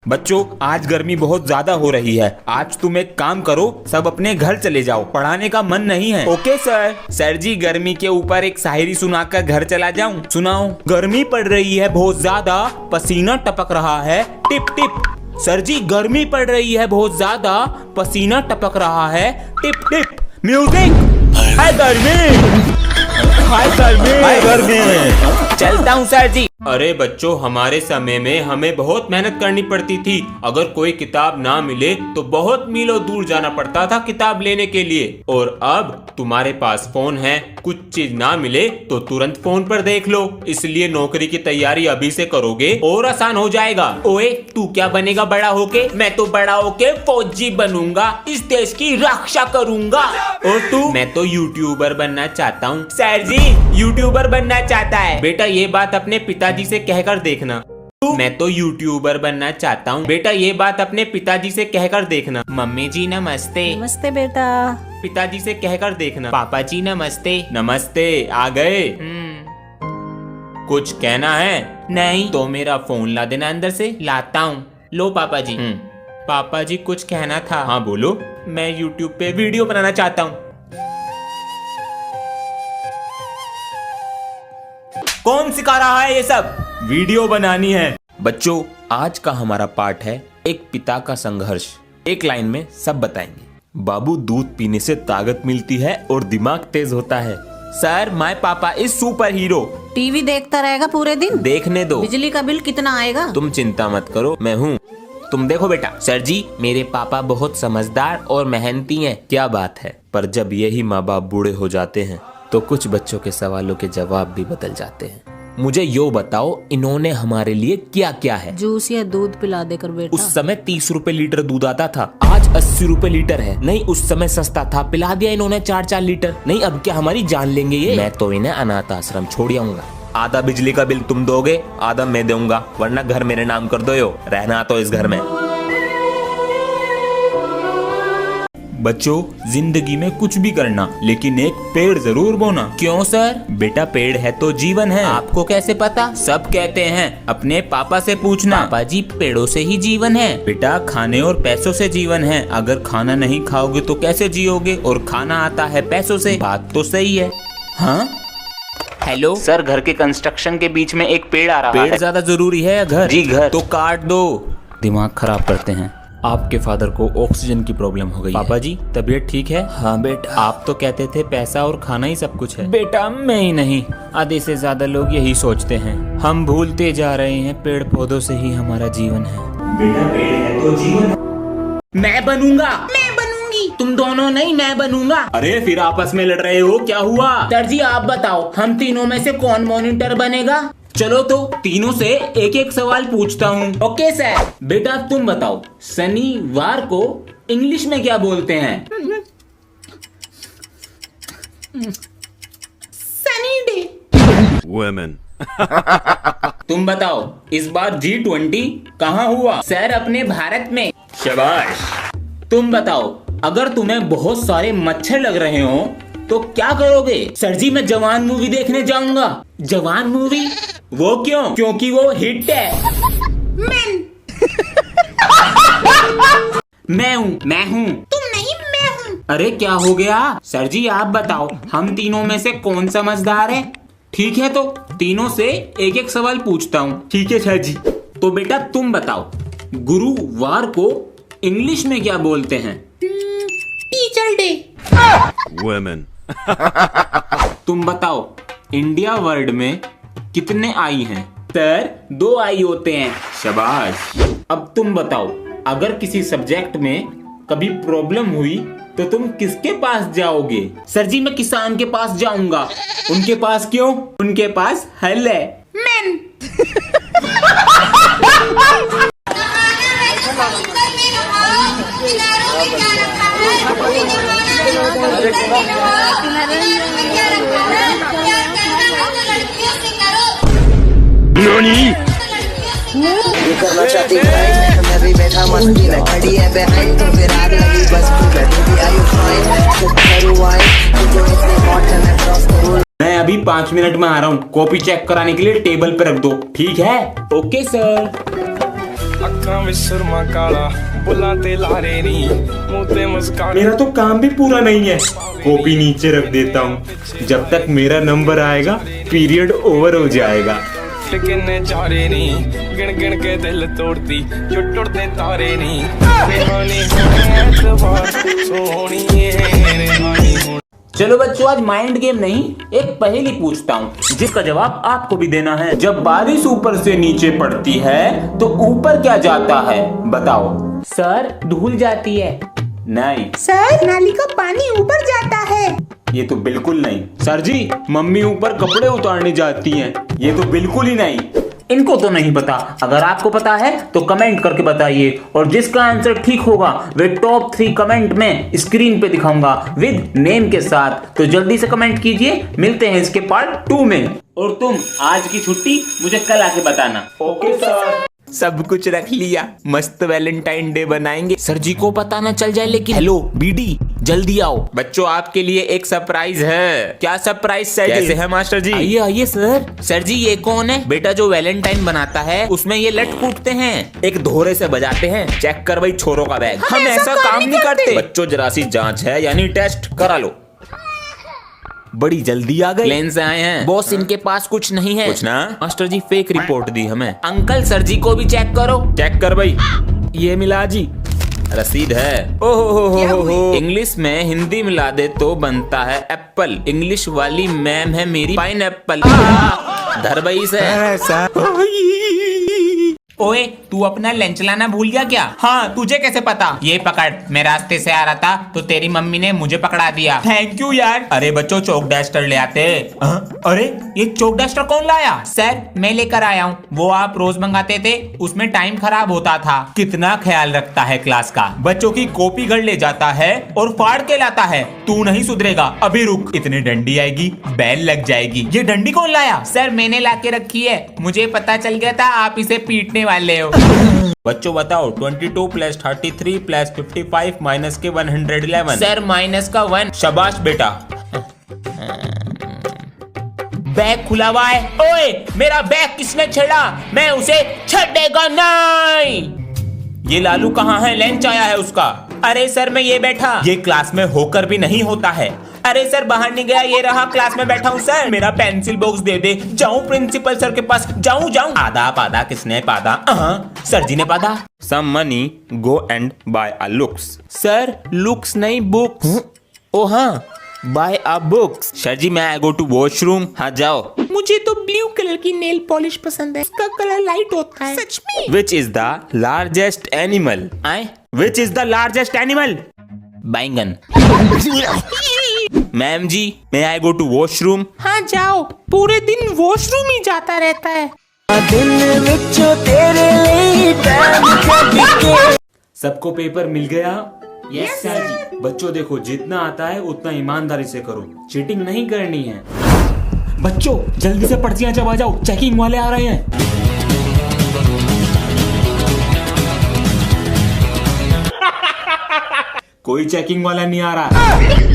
बच्चों, आज गर्मी बहुत ज्यादा हो रही है। आज तुम एक काम करो, सब अपने घर चले जाओ, पढ़ाने का मन नहीं है। Okay sir. सर जी, गर्मी के ऊपर एक शायरी सुनाकर घर चला जाऊं? सुनाओ। गर्मी पड़ रही है बहुत ज्यादा, पसीना टपक रहा है टिप टिप। सर जी, गर्मी पड़ रही है बहुत ज्यादा, पसीना टपक रहा है टिप टिप। म्यूजिक। हाय गर्मी, हाय गर्मी, हाय गर्मी। चलता हूँ सर जी। अरे बच्चों, हमारे समय में हमें बहुत मेहनत करनी पड़ती थी। अगर कोई किताब ना मिले तो बहुत मीलों दूर जाना पड़ता था किताब लेने के लिए। और अब तुम्हारे पास फोन है, कुछ चीज ना मिले तो तुरंत फोन पर देख लो। इसलिए नौकरी की तैयारी अभी से करोगे और आसान हो जाएगा। ओए, तू क्या बनेगा बड़ा होके? मैं तो बड़ा होके फौजी बनूंगा, इस देश की रक्षा करूंगा। और तू? मैं तो यूट्यूबर बनना चाहता हूँ। सर जी, यूट्यूबर बनना चाहता है? बेटा, ये बात अपने पिताजी से कहकर देखना। मैं तो यूट्यूबर बनना चाहता हूँ। बेटा, ये बात अपने पिताजी से कहकर देखना। मम्मी जी नमस्ते। नमस्ते बेटा। पिताजी से कहकर देखना। पापा जी नमस्ते। नमस्ते। आ गए? कुछ कहना है? नहीं तो मेरा फोन ला देना अंदर से। लाता हूँ। लो पापा जी। पापा जी, कुछ कहना था। हाँ बोलो। मैं यूट्यूब पे वीडियो बनाना चाहता हूँ। कौन सिखा रहा है ये सब? वीडियो बनानी है। बच्चों, आज का हमारा पाठ है एक पिता का संघर्ष। एक लाइन में सब बताएंगे। बाबू, दूध पीने से ताकत मिलती है और दिमाग तेज होता है। सर, माय पापा इज सुपर हीरो। टीवी देखता रहेगा पूरे दिन? देखने दो। बिजली का बिल कितना आएगा? तुम चिंता मत करो, मैं हूँ। तुम देखो बेटा। सर जी, मेरे पापा बहुत समझदार और मेहनती हैं। क्या बात है। पर जब यही माँ बाप बूढ़े हो जाते हैं तो कुछ बच्चों के सवालों के जवाब भी बदल जाते हैं। मुझे यो बताओ, इन्होंने हमारे लिए क्या क्या है? जूस या दूध पिला देकर बेटा। उस समय 30 रुपए लीटर दूध आता था, आज 80 रुपए लीटर है। नहीं, उस समय सस्ता था, पिला दिया इन्होंने 4-4 लीटर। नहीं, अब क्या हमारी जान लेंगे ये? मैं तो इन्हें अनाथ आश्रम छोड़ आऊंगा। आधा बिजली का बिल तुम दोगे, आधा मैं दूंगा, वरना घर मेरे नाम कर दो। यो रहना तो इस घर में। बच्चों, जिंदगी में कुछ भी करना, लेकिन एक पेड़ जरूर बोना। क्यों सर? बेटा, पेड़ है तो जीवन है। आपको कैसे पता? सब कहते हैं, अपने पापा से पूछना। पापा जी, पेड़ों से ही जीवन है। बेटा, खाने और पैसों से जीवन है। अगर खाना नहीं खाओगे तो कैसे जियोगे? और खाना आता है पैसों से। बात तो सही है। हाँ हेलो सर, घर के कंस्ट्रक्शन के बीच में एक पेड़ आ रहा है। पेड़ ज्यादा जरूरी है या घर? जी घर। तो काट दो। दिमाग खराब करते हैं। आपके फादर को ऑक्सीजन की प्रॉब्लम हो गई। पापा जी, तबीयत ठीक है? हाँ बेटा। आप तो कहते थे पैसा और खाना ही सब कुछ है। बेटा, मैं ही नहीं, आधे से ज्यादा लोग यही सोचते हैं। हम भूलते जा रहे हैं पेड़ पौधों से ही हमारा जीवन है। बेटा, पेड़ है तो जीवन है। मैं बनूंगा। मैं बनूंगी। तुम दोनों नहीं, मैं बनूंगा। अरे फिर आपस में लड़ रहे हो, क्या हुआ? सर जी, आप बताओ, हम तीनों में से कौन मॉनिटर बनेगा? चलो तो तीनों से एक एक सवाल पूछता हूँ। Okay sir. बेटा, तुम बताओ, शनिवार को इंग्लिश में क्या बोलते हैं? Sunny day. वुमेन। तुम बताओ, इस बार G20 कहाँ हुआ? सर, अपने भारत में। शाबाश। तुम बताओ, अगर तुम्हें बहुत सारे मच्छर लग रहे हो तो क्या करोगे? सर जी, मैं जवान मूवी देखने जाऊंगा। जवान मूवी? वो क्यों? क्योंकि वो हिट है। मैं हूँ। तुम नहीं, मैं हूँ। अरे क्या हो गया? सर जी, आप बताओ, हम तीनों में से कौन समझदार है? ठीक है, तो तीनों से एक एक सवाल पूछता हूँ। ठीक है सर जी। तो बेटा, तुम बताओ, गुरुवार को इंग्लिश में क्या बोलते हैं? Teacher day. वुमेन। तुम बताओ, इंडिया वर्ड में कितने आई हैं? सर, 2 आई होते हैं। शाबाश। अब तुम बताओ, अगर किसी सब्जेक्ट में कभी प्रॉब्लम हुई तो तुम किसके पास जाओगे? सर जी, मैं किसान के पास जाऊंगा। उनके पास क्यों? उनके पास हल है। मैन। ये करना चाहती है, मैं भी बैठा मस्ती में, खड़ी है behind, तो फिर आग लगी बस तू बैठी। Are you fine? तो करूँ wine, तुझे इतने hot है, मैं cross करूँ। मैं अभी 5 मिनट में आ रहा हूँ। कॉपी चेक कराने के लिए टेबल पे रख दो। ठीक है? Okay sir. ਅੱਖਾਂ ਵਿੱਚ ਸੁਰਮਾ ਕਾਲਾ ਬੁੱਲਾਂ ਤੇ ਲਾਰੇ ਨੀ ਮੂੰਹ ਤੇ ਮੁਸਕਾਨ मेरा तो काम भी पूरा नहीं है। कॉपी नीचे रख देता हूँ, जब तक मेरा नंबर आएगा पीरियड ओवर हो जाएगा। ਕਿੰਨੇ ਚਾਰੇ ਨੀ ਗਿਣ ਗਿਣ ਕੇ ਦਿਲ ਤੋੜਦੀ ਜੋ ਟੁੱਟਦੇ ਤਾਰੇ ਨੀ ਰਿਹਾਨੀ ਹੋਣੇ ਐਤਵਾਰ ਸੋਹਣੀਏ ਰਿਹਾਨੀ ਹੋਣੇ। चलो बच्चों, आज माइंड गेम नहीं, एक पहेली पूछता हूँ जिसका जवाब आपको भी देना है। जब बारिश ऊपर से नीचे पड़ती है तो ऊपर क्या जाता है, बताओ। सर, धूल जाती है। नहीं। सर, नाली का पानी ऊपर जाता है। ये तो बिल्कुल नहीं। सर जी, मम्मी ऊपर कपड़े उतारने जाती हैं। ये तो बिल्कुल ही नहीं। इनको तो नहीं पता। अगर आपको पता है तो कमेंट करके बताइए, और जिसका आंसर ठीक होगा वे टॉप 3 कमेंट में स्क्रीन पे दिखाऊंगा विद नेम के साथ। तो जल्दी से कमेंट कीजिए। मिलते हैं इसके पार्ट 2 में। और तुम आज की छुट्टी मुझे कल आके बताना। Okay sir. सब कुछ रख लिया, मस्त वैलेंटाइन डे बनाएंगे। सर जी को पता ना चल जाए लेकिन। हेलो बीडी, जल्दी आओ, बच्चों आपके लिए एक सरप्राइज है। क्या सरप्राइज सर? कैसे है मास्टर जी? आइए आइए सर। सर जी ये कौन है? बेटा जो वैलेंटाइन बनाता है उसमें ये लट कूटते हैं, एक धोरे से बजाते हैं। चेक कर भाई छोरों का बैग। हम ऐसा काम नहीं करते। बच्चों जरा सी जांच है, यानी टेस्ट करा लो। बड़ी जल्दी आ गए। प्लेन से आए हैं बॉस, इनके पास कुछ नहीं है। कुछ ना मास्टर जी, फेक रिपोर्ट दी हमें। अंकल सर जी को भी चेक करो। चेक कर भाई। ये मिला जी, रसीद है। ओहो हो। इंग्लिश में हिंदी मिला दे तो बनता है एप्पल। इंग्लिश वाली मैम है मेरी पाइनएप्पल। धर भाई से। ओए, तू अपना लंच लाना भूल गया क्या? हाँ, तुझे कैसे पता? ये पकड़, मैं रास्ते से आ रहा था तो तेरी मम्मी ने मुझे पकड़ा दिया। थैंक यू यार। अरे बच्चों, चौक डस्टर ले आते। अरे ये चौक डस्टर कौन लाया? सर मैं लेकर आया हूँ, वो आप रोज मंगाते थे, उसमें टाइम खराब होता था। कितना ख्याल रखता है क्लास का। बच्चों की कॉपी घर ले जाता है और फाड़ के लाता है। तू नहीं सुधरेगा, अभी रुक, इतनी डंडी आएगी बैल लग जाएगी। ये डंडी कौन लाया? सर मैंने लाके रखी है, मुझे पता चल गया था आप इसे पीटने वाले हो। बच्चों बताओ, 22 + 33 + 55 माइनस के 111। सर माइनस का 1। शाबाश बेटा। बैग खुला हुआ है। ओए, मेरा बैग किसने छेड़ा? मैं उसे छेड़ेगा नहीं। ये लालू कहाँ है? लंच आया है उसका। अरे सर मैं ये बैठा। ये क्लास में होकर भी नहीं होता है। अरे सर बाहर नहीं गया, ये रहा क्लास में बैठा हूँ। सर मेरा पेंसिल बॉक्स दे दे, जाऊँ प्रिंसिपल सर के पास, जाऊँ। आधा पादा किसने पादा? सर जी ने पादा। Some money, go and buy a looks. Sir looks नहीं बुक्स। ओ हाँ, buy a books. Sir ji मैं गो टू वॉशरूम। हाँ जाओ। मुझे तो ब्लू कलर की नेल पॉलिश पसंद है, इसका कलर लाइट होता है। सच में? Which is the largest animal? Which is the largest animal? बैंगन। मैम जी मैं आई गो टू वॉशरूम? हाँ जाओ, पूरे दिन वॉशरूम ही जाता रहता है। सबको पेपर मिल गया? यस सर जी। बच्चों देखो, जितना आता है उतना ईमानदारी से करो, चीटिंग नहीं करनी है। बच्चों जल्दी से पर्चियां चबा जाओ, चेकिंग वाले आ रहे हैं। कोई चेकिंग वाला नहीं आ रहा।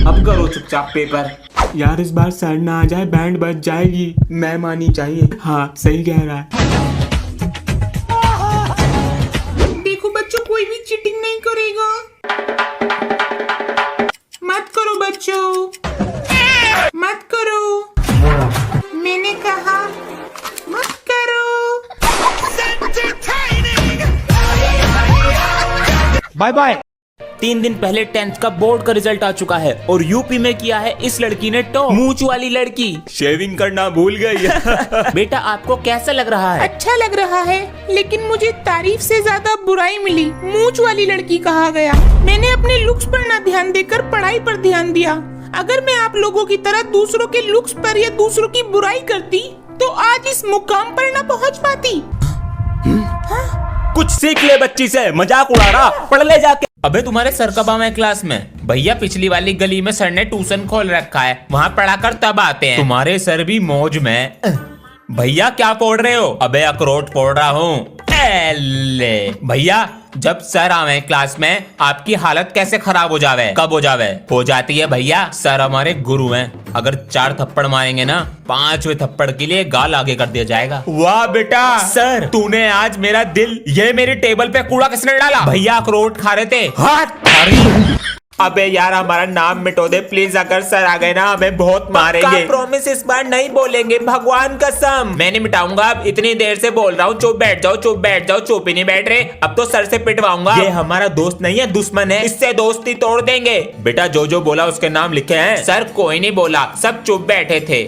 अब करो चुपचाप पेपर। यार इस बार सर ना आ जाए, बैंड बज जाएगी। मैम आनी चाहिए। हाँ सही कह रहा है। देखो बच्चों, कोई भी चीटिंग नहीं करेगा। मत करो बच्चों, मत करो, मैंने कहा मत करो। Bye bye. 3 दिन पहले 10th का बोर्ड का रिजल्ट आ चुका है और यूपी में किया है इस लड़की ने टॉप। मूंछ वाली लड़की शेविंग करना भूल गई। बेटा आपको कैसा लग रहा है? अच्छा लग रहा है, लेकिन मुझे तारीफ से ज्यादा बुराई मिली। मूंछ वाली लड़की कहा गया। मैंने अपने लुक्स पर ना ध्यान देकर पढ़ाई पर ध्यान दिया। अगर मैं आप लोगों की तरह दूसरों के लुक्स पर या दूसरों की बुराई करती तो आज इस मुकाम पर ना पहुंच पाती। कुछ सीख ले बच्ची से, मजाक उड़ा रहा, पढ़ ले जाके। अबे तुम्हारे सर कब आए क्लास में? भैया पिछली वाली गली में सर ने ट्यूशन खोल रखा है, वहाँ पढ़ाकर तब आते हैं। तुम्हारे सर भी मौज में। भैया क्या फोड़ रहे हो? अबे अखरोट फोड़ रहा हूँ। ले भैया, जब सर आवे क्लास में आपकी हालत कैसे खराब हो जावे? कब हो जावे? हो जाती है भैया, सर हमारे गुरु हैं। अगर 4 थप्पड़ मारेंगे ना, 5वें थप्पड़ के लिए गाल आगे कर दिया जाएगा। वाह बेटा सर, तूने आज मेरा दिल। ये मेरी टेबल पे कूड़ा किसने डाला? भैया अखरोट खा रहे थे। हाथ अबे यार, हमारा नाम मिटो दे प्लीज। अगर सर आ गए ना हमें बहुत मारेंगे। प्रॉमिस इस बार नहीं बोलेंगे, भगवान कसम। मैं नहीं मिटाऊंगा, अब इतनी देर से बोल रहा हूँ चुप बैठ जाओ, चुप बैठ जाओ। चुप ही नहीं बैठ रहे, अब तो सर से पिटवाऊंगा। ये हमारा दोस्त नहीं है, दुश्मन है, इससे दोस्ती तोड़ देंगे। बेटा जो जो बोला उसके नाम लिखे हैं। सर कोई नहीं बोला, सब चुप बैठे थे।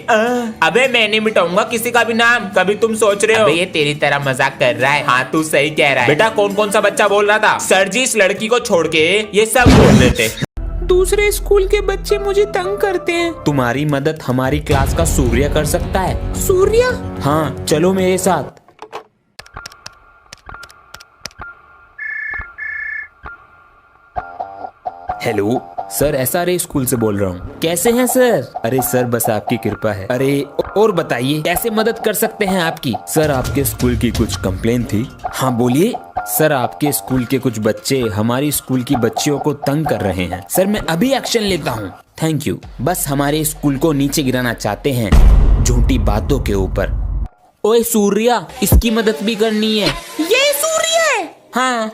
अबे मैं नहीं मिटाऊंगा किसी का भी नाम। कभी तुम सोच रहे हो ये तेरी तरह मजाक कर रहा है? हाँ तू सही कह रहा है। बेटा कौन कौन सा बच्चा बोल रहा था? सर जी इस लड़की को छोड़ के ये सब बोल रहे थे। दूसरे स्कूल के बच्चे मुझे तंग करते हैं। तुम्हारी मदद हमारी क्लास का सूर्य कर सकता है। सूर्य? हाँ चलो मेरे साथ। हेलो सर, SRA स्कूल से बोल रहा हूँ। कैसे हैं सर? अरे सर बस आपकी कृपा है। अरे और बताइए कैसे मदद कर सकते हैं आपकी? सर आपके स्कूल की कुछ कंप्लेन थी। हाँ बोलिए। सर आपके स्कूल के कुछ बच्चे हमारी स्कूल की बच्चियों को तंग कर रहे हैं। सर मैं अभी एक्शन लेता हूँ। Thank you. बस हमारे स्कूल को नीचे गिराना चाहते हैं झूठी बातों के ऊपर। ओए सूर्या, इसकी मदद भी करनी है। ये सूर्य है? हाँ